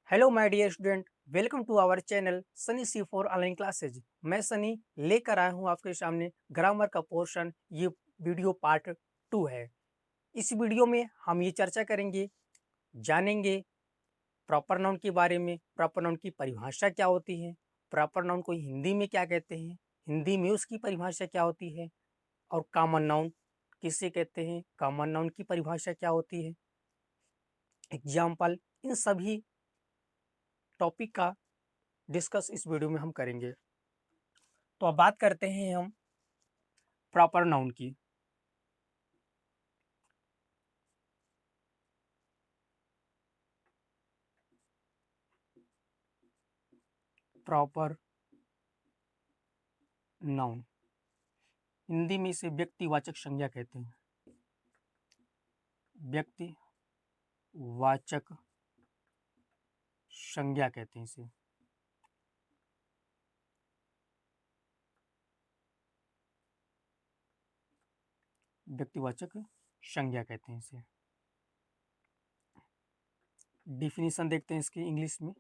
Hello my dear student, welcome to our channel Sunny C for online classes. मैं सनी लेकर आया हूँ आपके सामने ग्रामर का पोर्शन। ये वीडियो पार्ट 2 है। इस वीडियो में हम ये चर्चा करेंगे, जानेंगे प्रॉपर नाउन के बारे में। प्रॉपर नाउन की परिभाषा क्या होती है, प्रॉपर नाउन को हिंदी में क्या कहते हैं, हिंदी में उसकी परिभाषा क्या होती है, और कॉमन नाउन किसे कहते हैं, कॉमन नाउन की परिभाषा क्या होती है, एग्जाम्पल, इन सभी टॉपिक का डिस्कस इस वीडियो में हम करेंगे। तो अब बात करते हैं हम प्रॉपर नाउन की। प्रॉपर नाउन हिंदी में इसे व्यक्तिवाचक संज्ञा कहते हैं। व्यक्तिवाचक संज्ञा कहते हैं इसे। व्यक्तिवाचक संज्ञा कहते हैं इसे। डिफिनीशन देखते हैं इसकी इंग्लिश में।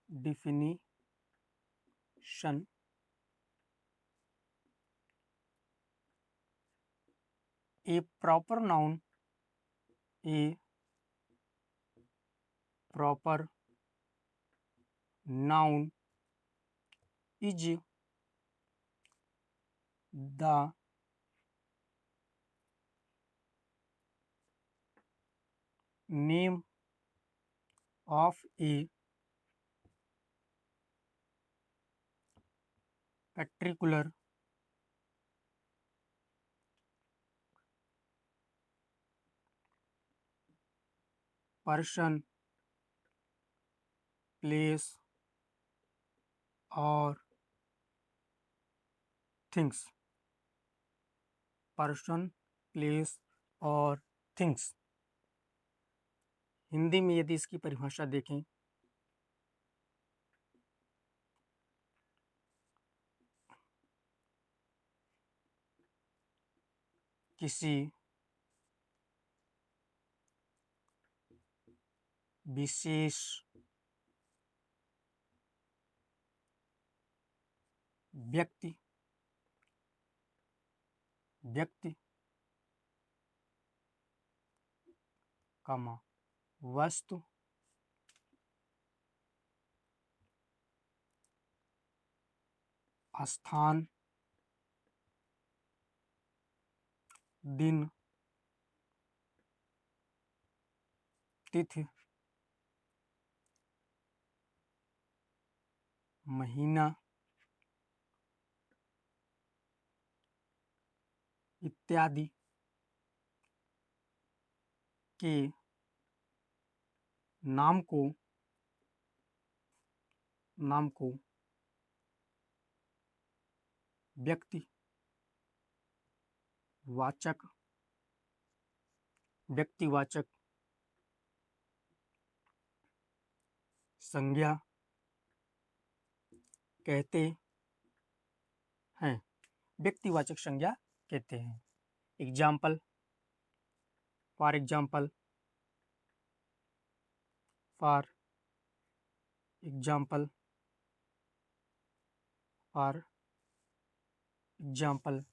Definition, a proper noun, A proper noun is the name of a particular person, place और थिंग्स। पर्सन, प्लेस और थिंग्स। हिंदी में यदि इसकी परिभाषा देखें, किसी विशेष व्यक्ति व्यक्ति कमा वस्तु, स्थान, दिन, तिथि, महीना इत्यादि के नाम को व्यक्तिवाचक संज्ञा कहते हैं। व्यक्तिवाचक संज्ञा कहते हैं। Example, for example, for example, for example,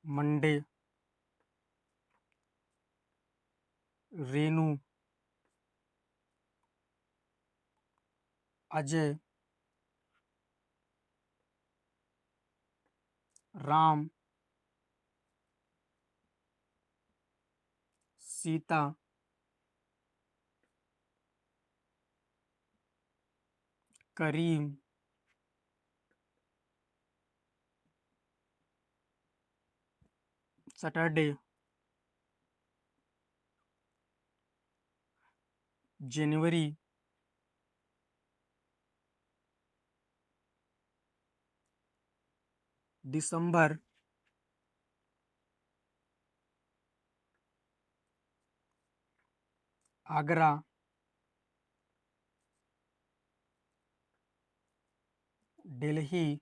Monday, Renu, Ajay, Ram, Sita, Karim, Saturday, जनवरी, दिसंबर, Agra, Delhi,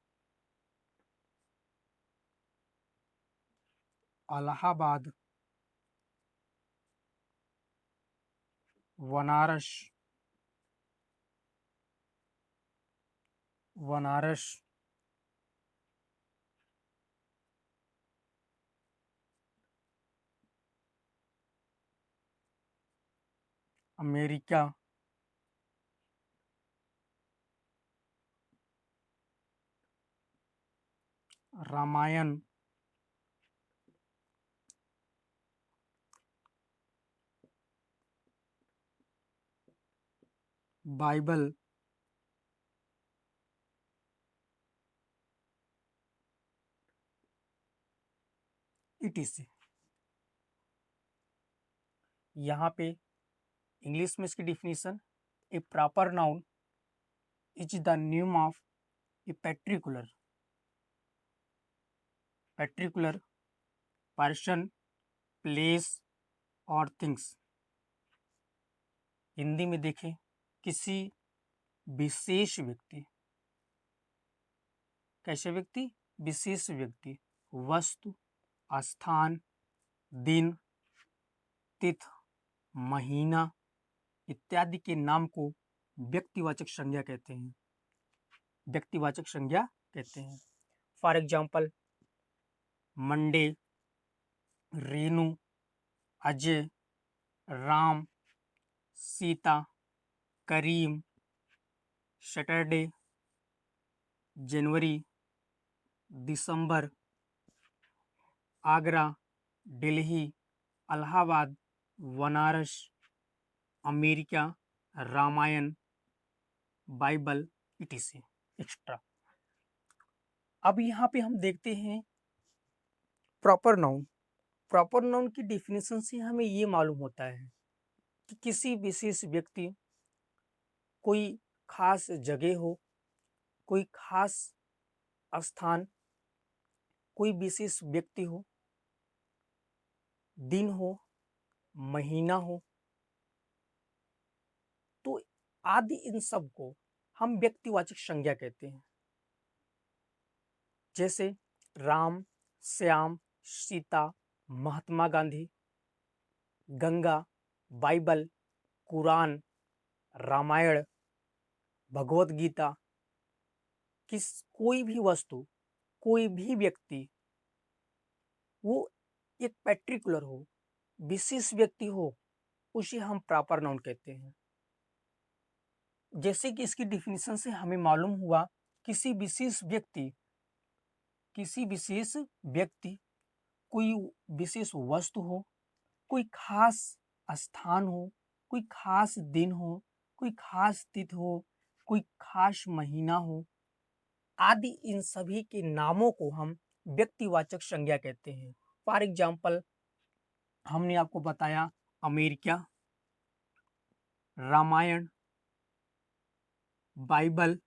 Allahabad, Banaras, Banaras, America, Ramayana, Bible, etc। यहाँ पे इंग्लिश में इसकी definition, a proper noun is the name of a particular person, place और थिंग्स। हिंदी में देखें, किसी विशेष व्यक्ति, कैसे व्यक्ति, विशेष व्यक्ति, वस्तु, स्थान, दिन, तिथि, महीना इत्यादि के नाम को व्यक्तिवाचक संज्ञा कहते हैं। व्यक्तिवाचक संज्ञा कहते हैं। For example, Monday, Renu, Ajay, Ram, Sita, Karim, Saturday, जनवरी, दिसंबर, Agra, Delhi, Allahabad, Banaras, America, Ramayana, Bible, etc extra. अब यहाँ पे हम देखते हैं प्रॉपर नाउन। प्रॉपर नाउन की डिफिनेशन से हमें ये मालूम होता है कि किसी विशेष व्यक्ति, कोई खास जगह हो, कोई खास स्थान, कोई विशेष व्यक्ति हो, दिन हो, महीना हो, तो आदि इन सब को हम व्यक्तिवाचक संज्ञा कहते हैं। जैसे राम, श्याम, सीता, महात्मा गांधी, गंगा, बाइबल, कुरान, रामायण, भगवत गीता। कोई भी वस्तु, कोई भी व्यक्ति, वो एक पर्टिकुलर हो, विशेष व्यक्ति हो, उसे हम प्रॉपर नाउन कहते हैं। जैसे कि इसकी डिफिनीशन से हमें मालूम हुआ, किसी विशेष व्यक्ति, कोई विशेष वस्तु हो, कोई खास स्थान हो, कोई खास दिन हो, कोई खास तिथि हो, कोई खास महीना हो, आदि इन सभी के नामों को हम व्यक्तिवाचक संज्ञा कहते हैं। फॉर एग्जाम्पल, हमने आपको बताया America, Ramayana, Bible,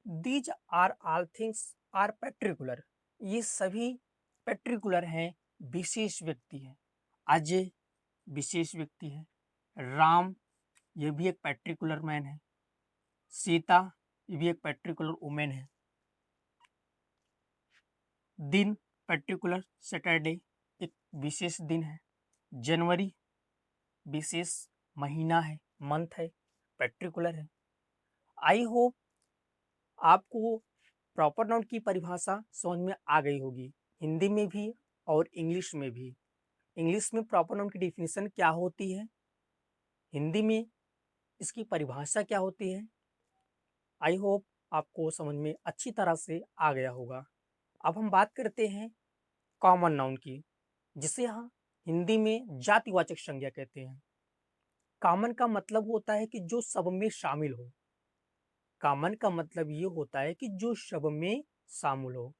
these are all things are particular. ये सभी पर्टिकुलर हैं, विशेष व्यक्ति है। अजय विशेष व्यक्ति है, राम ये भी एक पर्टिकुलर मैन है, सीता ये भी एक पर्टिकुलर वुमेन है, दिन पर्टिकुलर सैटरडे एक विशेष दिन है, जनवरी विशेष महीना है, मंथ है, पर्टिकुलर है। आई होप आपको प्रॉपर नाउन की परिभाषा समझ में आ गई होगी, हिंदी में भी और इंग्लिश में भी। इंग्लिश में प्रॉपर नाउन की डिफिनीशन क्या होती है, हिंदी में इसकी परिभाषा क्या होती है। आई होप आपको समझ में अच्छी तरह से आ गया होगा। अब हम बात करते हैं कॉमन नाउन की, जिसे हम हिंदी में जातिवाचक संज्ञा कहते हैं। कॉमन का मतलब होता है कि जो सब में शामिल हो। कॉमन का मतलब ये होता है कि जो सब में शामिल हो।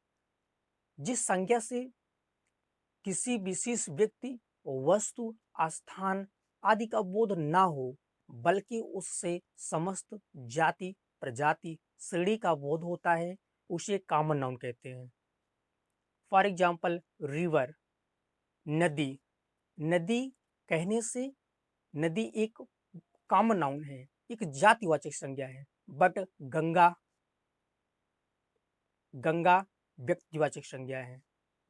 जिस संज्ञा से किसी विशेष व्यक्ति, वस्तु, स्थान आदि का बोध ना हो, बल्कि उससे समस्त जाति, प्रजाति, श्रेणी का बोध होता है, उसे कॉमन नाउन कहते हैं। फॉर एग्जाम्पल, रिवर, नदी। नदी कहने से नदी एक कॉमन नाउन है, एक जातिवाचक संज्ञा है। बट गंगा, गंगा व्यक्तिवाचक संज्ञा है।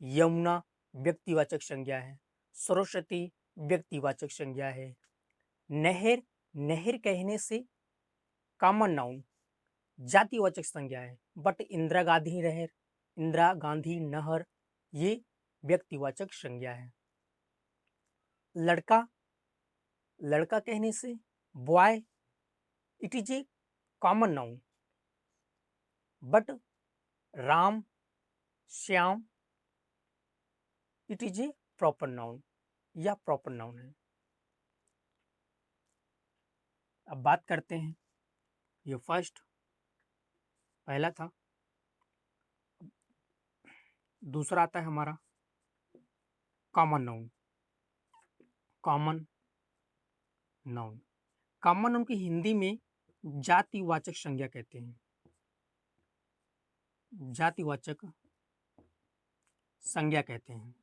यमुना व्यक्तिवाचक संज्ञा है। सरस्वती व्यक्तिवाचक संज्ञा है। नहर, नहर कहने से कॉमन नाउन जातिवाचक संज्ञा है। बट इंदिरा गांधी नहर, इंदिरा गांधी नहर ये व्यक्तिवाचक संज्ञा है। लड़का, लड़का कहने से boy, it is a common noun. But Ram, Shyam, it is a proper noun या प्रॉपर नाउन है। अब बात करते हैं, ये फर्स्ट पहला था। दूसरा आता है हमारा common noun. Common noun, common noun की हिंदी में जातिवाचक संज्ञा कहते हैं। जातिवाचक संज्ञा कहते हैं।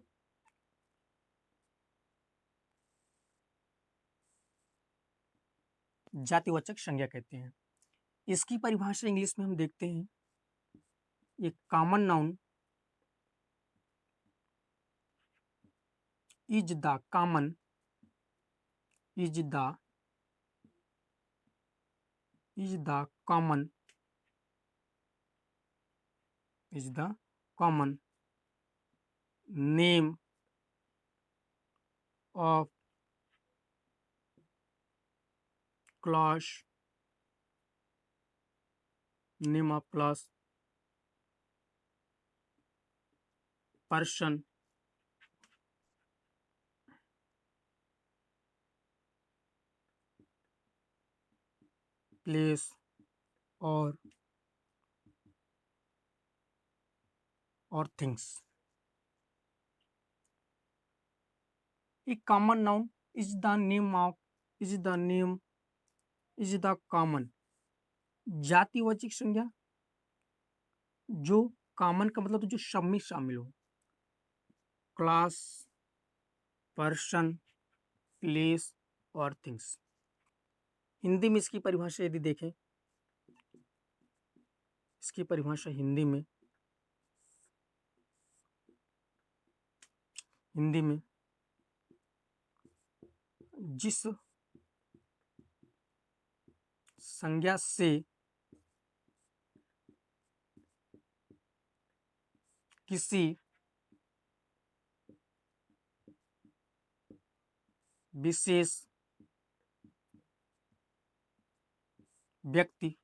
जातिवाचक संज्ञा कहते हैं। इसकी परिभाषा इंग्लिश में हम देखते हैं, ये common noun is the common, is the common, is the common name of class, name of class, person, place और things. A common noun is the name of, is the name, is the common. जातिवाचक संज्ञा जो common का मतलब तो जो सब में शामिल हो, क्लास, पर्सन, प्लेस और थिंग्स। हिंदी में इसकी परिभाषा यदि देखें, इसकी परिभाषा हिंदी में, हिंदी में जिस संज्ञा से किसी विशेष व्यक्ति,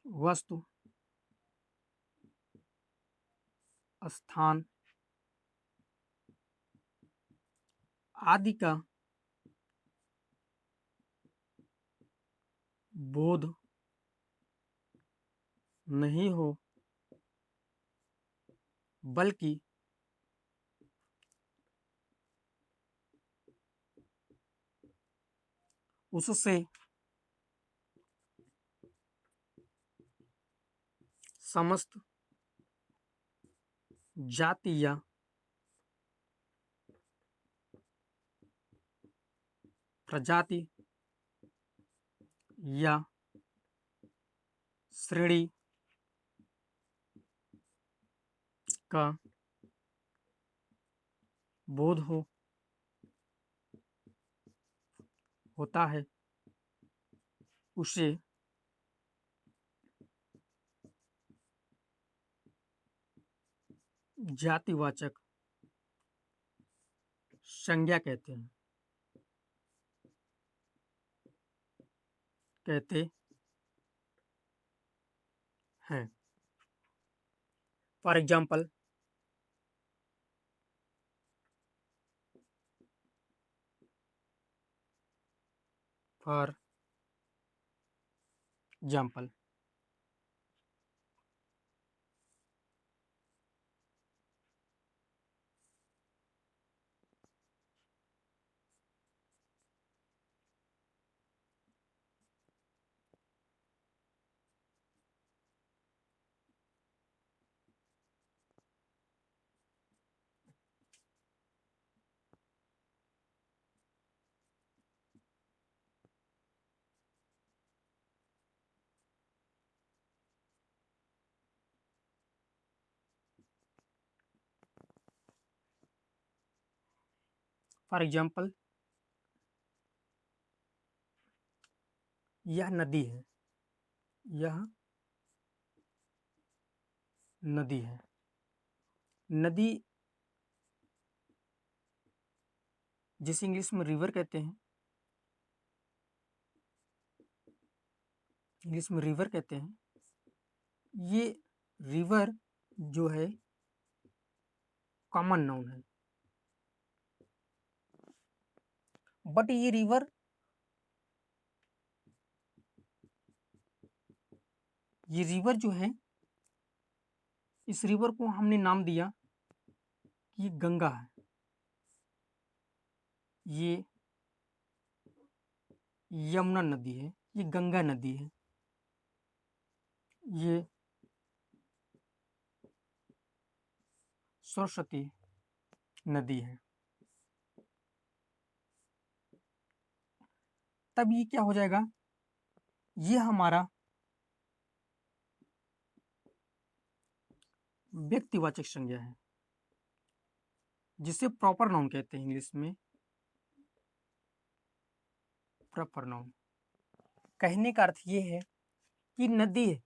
वस्तु, स्थान आदि का बोध नहीं हो, बल्कि उससे समस्त जाति या प्रजाति या श्रेणी का बोध होता है, उसे जातिवाचक संज्ञा कहते हैं, कहते हैं। For example, for example for example यह नदी है, यह नदी है। नदी जिसे इंग्लिश में रिवर कहते हैं, इंग्लिश में रिवर कहते हैं, ये रिवर जो है कॉमन नाउन है। बट ये रिवर जो है, इस रिवर को हमने नाम दिया कि ये गंगा है। ये यमुना नदी है, ये गंगा नदी है, ये सरस्वती नदी है। तब ये क्या हो जाएगा, ये हमारा व्यक्तिवाचक संज्ञा है, जिसे प्रॉपर नाउन कहते हैं इंग्लिश में, प्रॉपर नाउन। कहने का अर्थ ये है कि नदी है,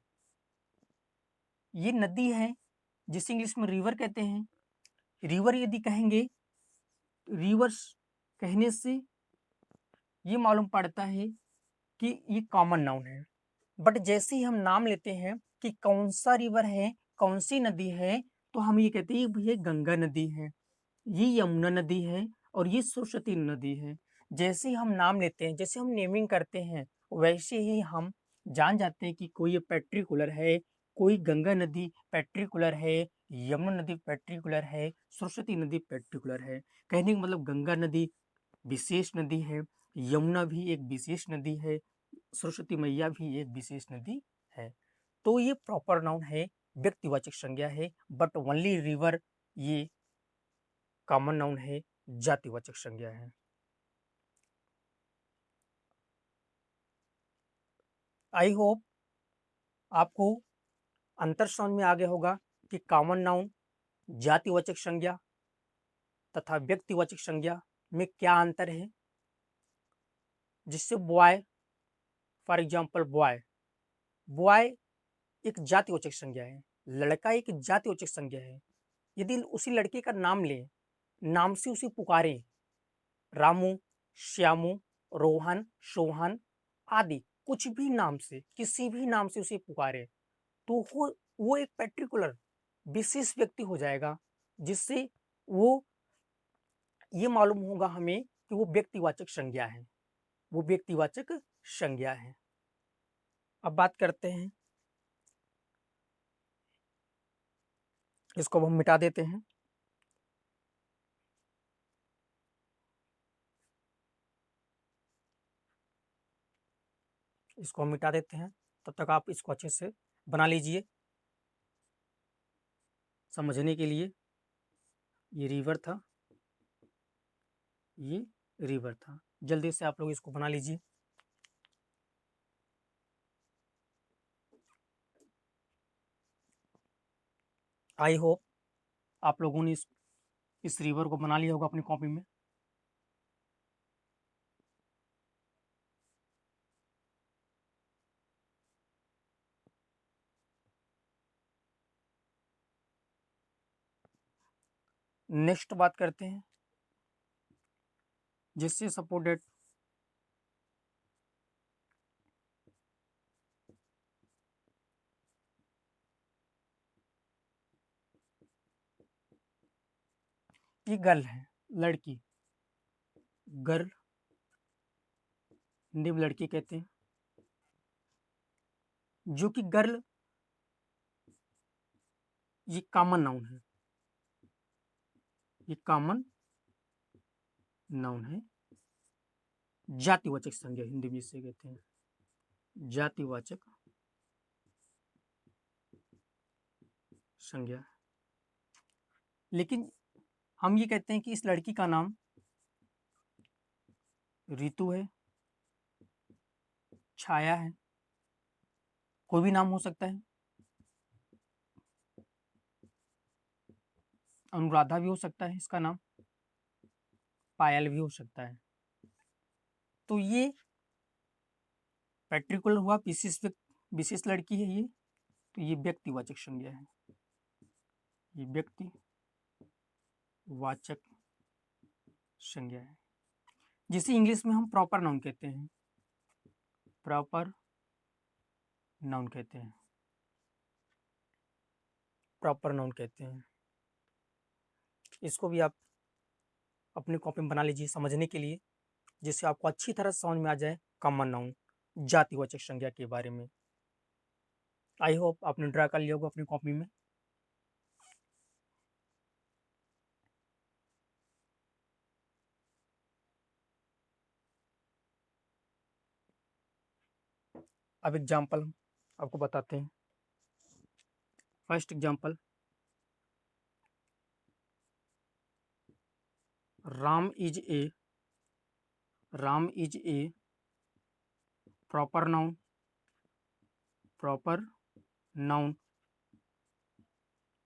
ये नदी है जिसे इंग्लिश में रिवर कहते हैं। रिवर यदि कहेंगे, रिवर्स कहने से ये मालूम पड़ता है कि ये कॉमन नाउन है। बट जैसे ही हम नाम लेते हैं कि कौन सा रिवर है, कौन सी नदी है, तो हम ये कहते हैं ये गंगा नदी है, ये यमुना नदी है और ये सरस्वती नदी है। जैसे ही हम नाम लेते हैं, जैसे हम नेमिंग करते हैं, वैसे ही हम जान जाते हैं कि कोई पर्टिकुलर है, कोई गंगा नदी पर्टिकुलर है, यमुना नदी पर्टिकुलर है, सरस्वती नदी पर्टिकुलर है। कहने का मतलब गंगा नदी विशेष नदी है, यमुना भी एक विशेष नदी है, सरस्वती मैया भी एक विशेष नदी है। तो ये प्रॉपर नाउन है, व्यक्तिवाचक संज्ञा है। बट ओनली रिवर ये कॉमन नाउन है, जातिवाचक संज्ञा है। आई होप आपको अंतर समझ में आ गया होगा कि कॉमन नाउन, जातिवाचक संज्ञा तथा व्यक्तिवाचक संज्ञा में क्या अंतर है। जिससे boy, for example boy, boy एक जातिवाचक संज्ञा है, लड़का एक जातिवाचक संज्ञा है। यदि उसी लड़के का नाम लें, नाम से उसे पुकारें, रामू, श्यामू, रोहन, सोहन आदि कुछ भी नाम से, किसी भी नाम से उसे पुकारें, तो वो एक पर्टिकुलर विशेष व्यक्ति हो जाएगा, जिससे वो ये मालूम होगा हमें कि वो व्यक्तिवाचक संज्ञा है, वो व्यक्तिवाचक संज्ञा है। अब बात करते हैं, इसको अब हम मिटा देते हैं। इसको हम मिटा देते हैं, तब तक आप इसको अच्छे से बना लीजिए समझने के लिए। ये रिवर था, ये रिवर था। जल्दी से आप लोग इसको बना लीजिए। आई होप आप लोगों ने इस रिवर को बना लिया होगा अपनी कॉपी में। नेक्स्ट बात करते हैं, जिससे सपोर्टेड ये गर्ल है, लड़की, गर्ल हिंदी में लड़की कहते हैं। जो कि गर्ल ये कॉमन नाउन है, ये कॉमन नाउन है, जातिवाचक संज्ञा हिंदी में इसे कहते हैं, जातिवाचक संज्ञा। लेकिन हम ये कहते हैं कि इस लड़की का नाम ऋतु है, छाया है, कोई भी नाम हो सकता है, अनुराधा भी हो सकता है इसका नाम, पायल भी हो सकता है। तो ये पर्टिकुलर हुआ, विशेष लड़की है ये, तो ये व्यक्तिवाचक संज्ञा है, ये व्यक्तिवाचक संज्ञा है, जिसे इंग्लिश में हम प्रॉपर नाउन कहते हैं, प्रॉपर नाउन कहते हैं, प्रॉपर नाउन कहते हैं। इसको भी आप अपनी कॉपी में बना लीजिए समझने के लिए, जिससे आपको अच्छी तरह समझ में आ जाए कॉमन नाउन, जातिवाचक संज्ञा के बारे में। आई होप आपने ड्रा कर लिया होगा अपनी कॉपी में। अब एग्जाम्पल आपको बताते हैं। First example, Ram is a proper noun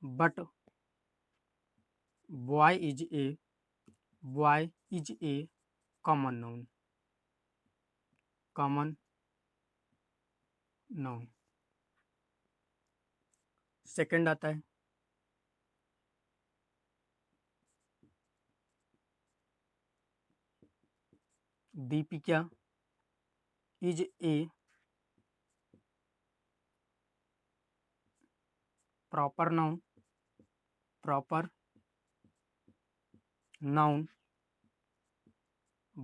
but boy is a common noun. Second आता है, Deepika is a proper noun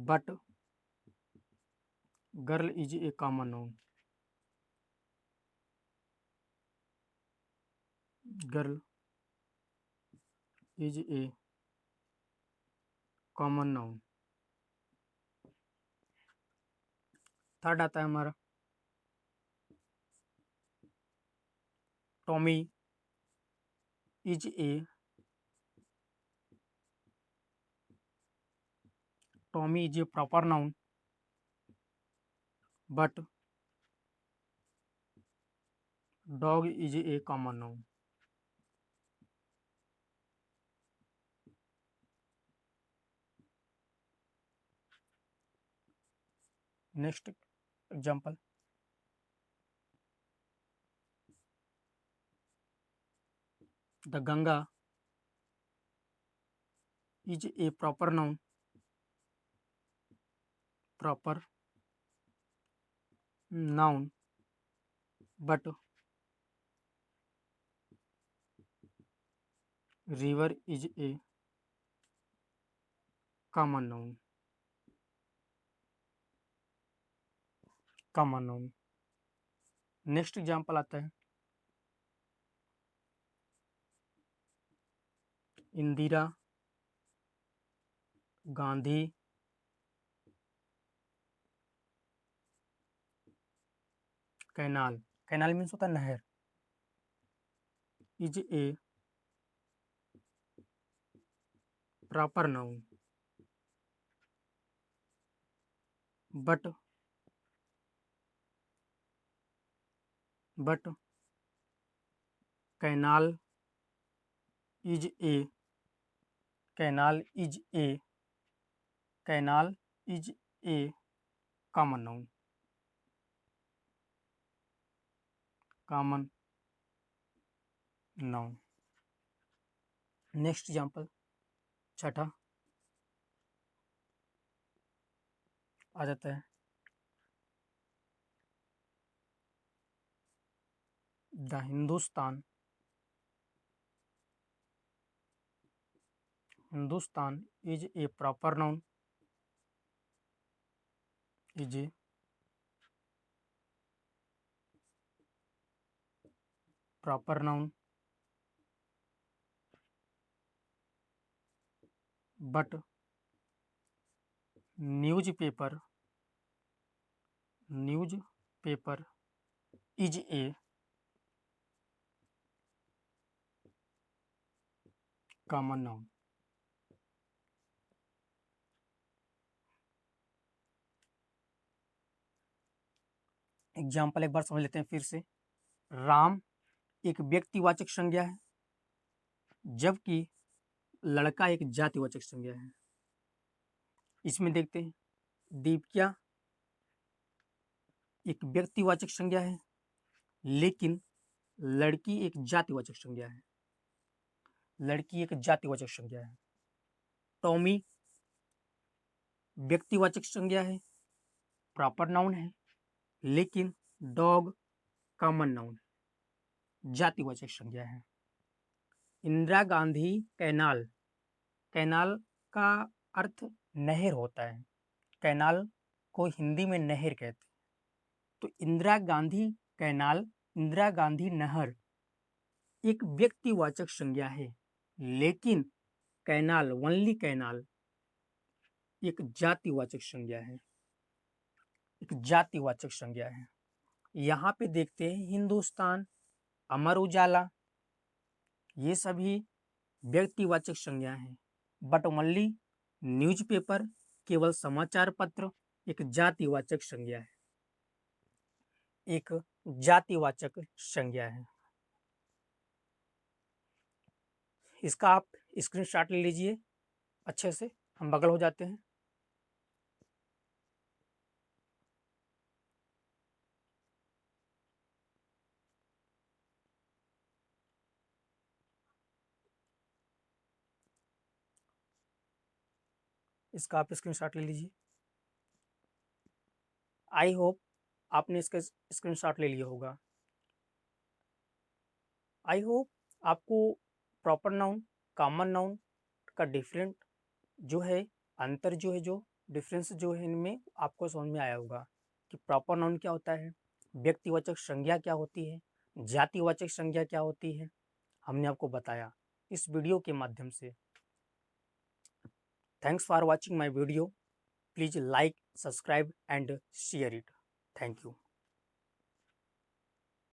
but girl is a common noun. Girl is a common noun. Third आता है हमारा, Tommy is a proper noun but dog is a common noun. Next example, the Ganga is a proper noun but river is a common noun. Next example आता है, Indira Gandhi canal means होता है नहर, is a proper noun but canal is a common noun. Next example, छठा आ जाता है, the Hindustan is a proper noun but newspaper is a common noun. Example एक बार समझ लेते हैं फिर से। राम एक व्यक्तिवाचक संज्ञा है, जबकि लड़का एक जातिवाचक संज्ञा है। इसमें देखते हैं, दीपिका एक व्यक्तिवाचक संज्ञा है, लेकिन लड़की एक जातिवाचक संज्ञा है। लड़की एक जातिवाचक संज्ञा है। टॉमी व्यक्तिवाचक संज्ञा है, प्रॉपर नाउन है, लेकिन डॉग कॉमन नाउन है, जातिवाचक संज्ञा है। इंदिरा गांधी कैनाल, कैनाल का अर्थ नहर होता है। कैनाल को हिंदी में नहर कहते हैं। तो इंदिरा गांधी कैनाल, इंदिरा गांधी नहर एक व्यक्तिवाचक संज्ञा है, लेकिन कैनाल, ओनली कैनाल एक जातिवाचक संज्ञा है। एक जातिवाचक संज्ञा है। यहाँ पे देखते हैं, हिंदुस्तान, अमर उजाला, ये सभी व्यक्तिवाचक संज्ञा हैं। बट ओनली न्यूज़पेपर, केवल समाचार पत्र एक जातिवाचक संज्ञा है। एक जातिवाचक संज्ञा है। इसका आप स्क्रीनशॉट ले लीजिए अच्छे से, हम बगल हो जाते हैं। इसका आप स्क्रीनशॉट ले लीजिए। आई होप आपने इसका स्क्रीनशॉट ले लिया होगा। आई होप आपको प्रॉपर नाउन, कॉमन नाउन का डिफरेंट जो है, अंतर जो है, जो डिफरेंस जो है इनमें आपको समझ में आया होगा कि प्रॉपर नाउन क्या होता है, व्यक्तिवाचक संज्ञा क्या होती है, जातिवाचक संज्ञा क्या होती है, हमने आपको बताया इस वीडियो के माध्यम से। Thanks for watching my video. Please like, subscribe and share it. Thank you.